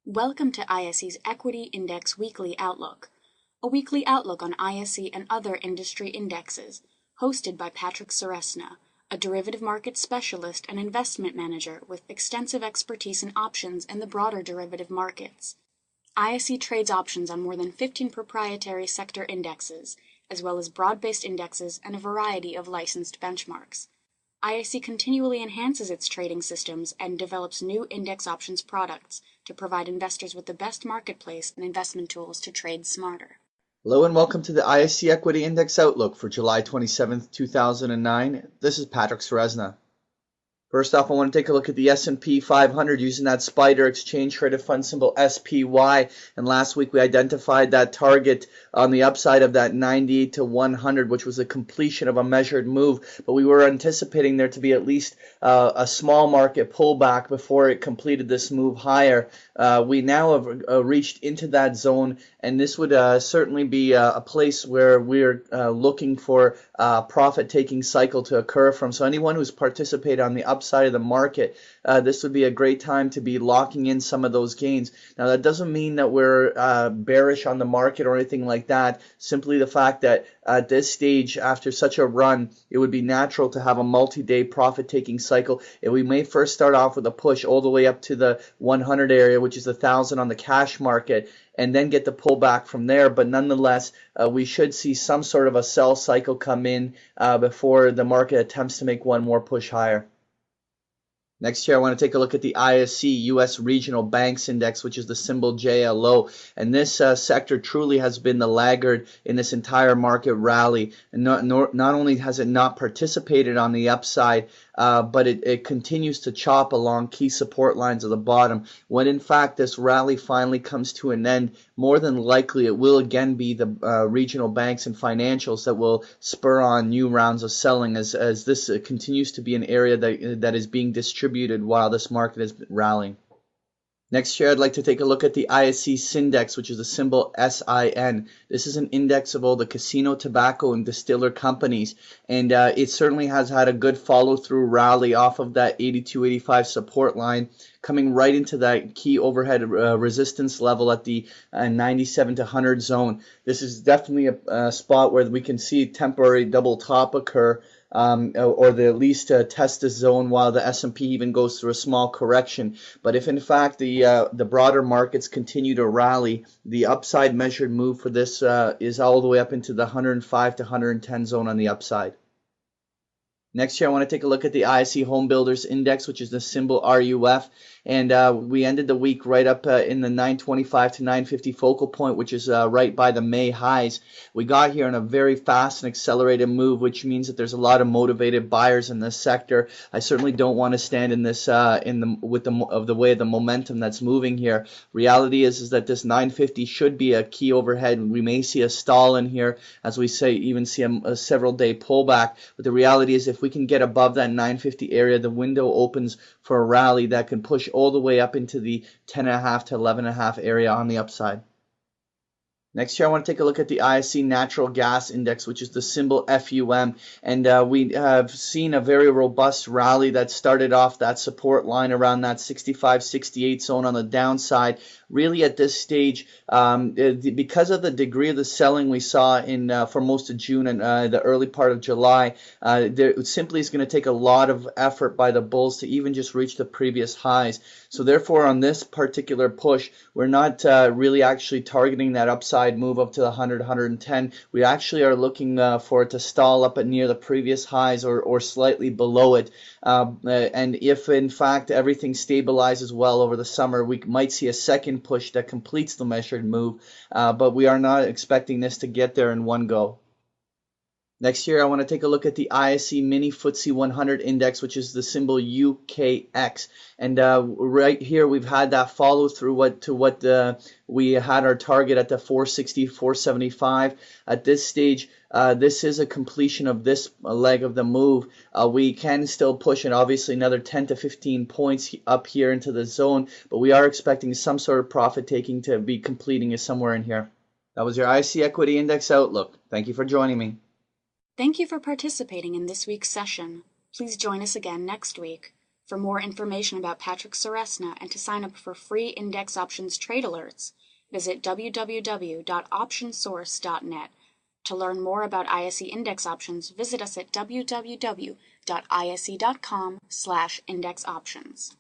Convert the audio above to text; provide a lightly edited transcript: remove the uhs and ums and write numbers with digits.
Welcome to ISE's Equity Index Weekly Outlook, a weekly outlook on ISE and other industry indexes, hosted by Patrick Ceresna, a derivative market specialist and investment manager with extensive expertise in options and the broader derivative markets. ISE trades options on more than 15 proprietary sector indexes, as well as broad-based indexes and a variety of licensed benchmarks. ISE continually enhances its trading systems and develops new index options products to provide investors with the best marketplace and investment tools to trade smarter. Hello and welcome to the ISE Equity Index Outlook for July 27th, 2009. This is Patrick Ceresna. First off, I want to take a look at the S&P 500 using that SPDR exchange traded fund symbol SPY. And last week we identified that target on the upside of that 98 to 100, which was a completion of a measured move. But we were anticipating there to be at least a small market pullback before it completed this move higher. We now have reached into that zone, and this would certainly be a place where we're looking for a profit-taking cycle to occur from. So anyone who's participated on the upside of the market, this would be a great time to be locking in some of those gains. Now, that doesn't mean that we're bearish on the market or anything like that. Simply the fact that at this stage, after such a run, it would be natural to have a multi-day profit-taking cycle. And we may first start off with a push all the way up to the 100 area, which is 1,000 on the cash market, and then get the pullback from there. But nonetheless, we should see some sort of a sell cycle come in before the market attempts to make one more push higher. Next here, I want to take a look at the ISE U.S. Regional Banks Index, which is the symbol JLO. And this sector truly has been the laggard in this entire market rally. And not only has it not participated on the upside, but it continues to chop along key support lines at the bottom. When in fact this rally finally comes to an end, more than likely it will again be the regional banks and financials that will spur on new rounds of selling as this continues to be an area that is being distributed while this market is rallying. Next here, I'd like to take a look at the ISE Syndex, which is the symbol SIN. This is an index of all the casino, tobacco, and distiller companies, and it certainly has had a good follow-through rally off of that 82.85 support line, coming right into that key overhead resistance level at the 97 to 100 zone. This is definitely a spot where we can see temporary double top occur, or at least test the zone while the S&P even goes through a small correction. But if in fact the broader markets continue to rally, the upside measured move for this is all the way up into the 105 to 110 zone on the upside. Next here, I want to take a look at the ISE Home Builders Index, which is the symbol RUF. And we ended the week right up in the 925 to 950 focal point, which is right by the May highs. We got here in a very fast and accelerated move, which means that there's a lot of motivated buyers in this sector. I certainly don't want to stand in this with the way of the momentum that's moving here. Reality is that this 950 should be a key overhead. We may see a stall in here, as we say, even see a several day pullback. But the reality is, if we can get above that 950 area, the window opens for a rally that can push all the way up into the 10.5 to 11.5 area on the upside. Next here, I want to take a look at the ISE Natural Gas Index, which is the symbol FUM. And we have seen a very robust rally that started off that support line around that 65-68 zone on the downside. Really at this stage, because of the degree of the selling we saw for most of June and the early part of July, there simply is going to take a lot of effort by the bulls to even just reach the previous highs. So therefore, on this particular push, we're not really actually targeting that upside move up to the 100, 110. We actually are looking for it to stall up at near the previous highs or slightly below it. And if in fact everything stabilizes well over the summer, we might see a second push that completes the measured move, but we are not expecting this to get there in one go. Next here, I want to take a look at the ISE Mini FTSE 100 Index, which is the symbol UKX. And right here, we've had that follow through we had our target at the 460, 475. At this stage, this is a completion of this leg of the move. We can still push, and obviously another 10 to 15 points up here into the zone, but we are expecting some sort of profit taking to be completing is somewhere in here. That was your ISE Equity Index Outlook. Thank you for joining me. Thank you for participating in this week's session. Please join us again next week. For more information about Patrick Ceresna and to sign up for free index options trade alerts, visit www.optionsource.net. To learn more about ISE index options, visit us at www.ise.com/indexoptions.